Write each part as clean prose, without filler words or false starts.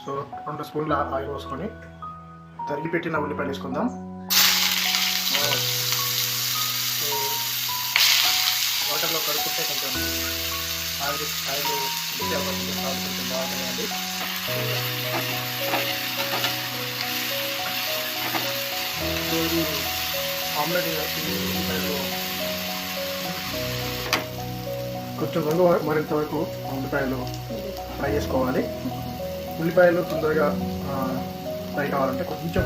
So 2 స్పూన్ల oil పోసుకొని తరిగి పెట్టిన ఉల్లిపాయలు వేసుకుందాం. వాటర్లో కడుక్కుంటే కొంచెం ఆయిల్ కొంచెం బాగుంటుందండి. ఆమ్లెట్ ఉల్లిపాయలు కొంచెం రంగు మరింత వరకు ఉల్లిపాయలు ఫ్రై చేసుకోవాలి. ఉల్లిపాయలు తొందరగా ఫ్రై కావాలంటే కొంచెం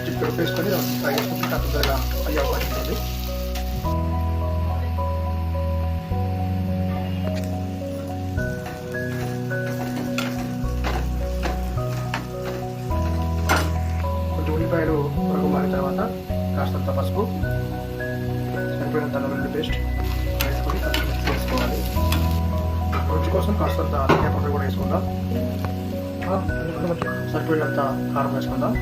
చిక్కుడు వేసుకొని ఫ్రై చేసుకుంటే తొందరగా అయ్యే అవకాశం ఉంటుంది. కొంచెం ఉల్లిపాయలు రంగు మారిన తర్వాత కాస్తంత పసుపు, సరిపోయినంత వెల్లుల్లి పేస్ట్ వేసుకొని వేసుకోవాలి. రుచి కోసం కాస్తంత ధనియా పౌడర్ కూడా వేసుకుందాం. సరిపోయినంత కారం వేసుకుందాం.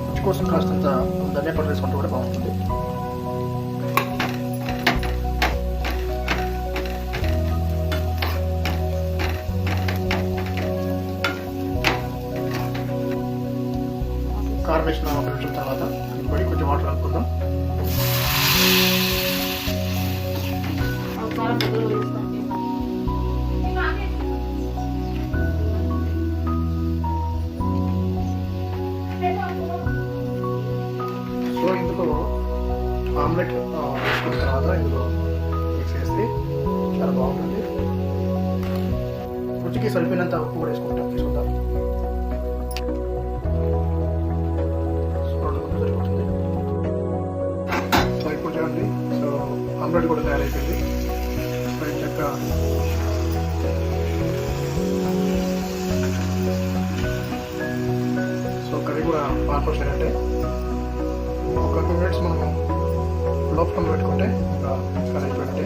రుచి కోసం కాస్తంత ధనియా పౌడర్ వేసుకుంటే కూడా బాగుంటుంది. కారం వేసిన 1 నిమిషం తర్వాత ఇంకొకటి కొంచెం వాటర్ కలుపుకుందాం. సో ఇందులో ఆమ్లెట్ వేసుకున్న తర్వాత ఇందులో మిక్స్ చేస్తే చాలా బాగుంటుంది. రుచికి సరిపోయినంత ఉప్పు కూడా తీసుకుందాం. సరిపోతుంది. సో ఇప్పుడు చూడండి, సో ఆమ్లెట్ కూడా తయారైపోయింది. చక్కగా సో కర్రీ కూడా ఆల్మోస్ట్ ఏంటంటే ఒక 2 మినిట్స్ మనం లోపల పెట్టుకుంటే కర్రీ అయిపోయింటే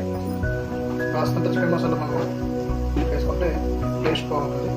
కాస్తంత చికెన్ మసాలా మనం వేసుకుంటే టేస్ట్ బాగుంటుంది.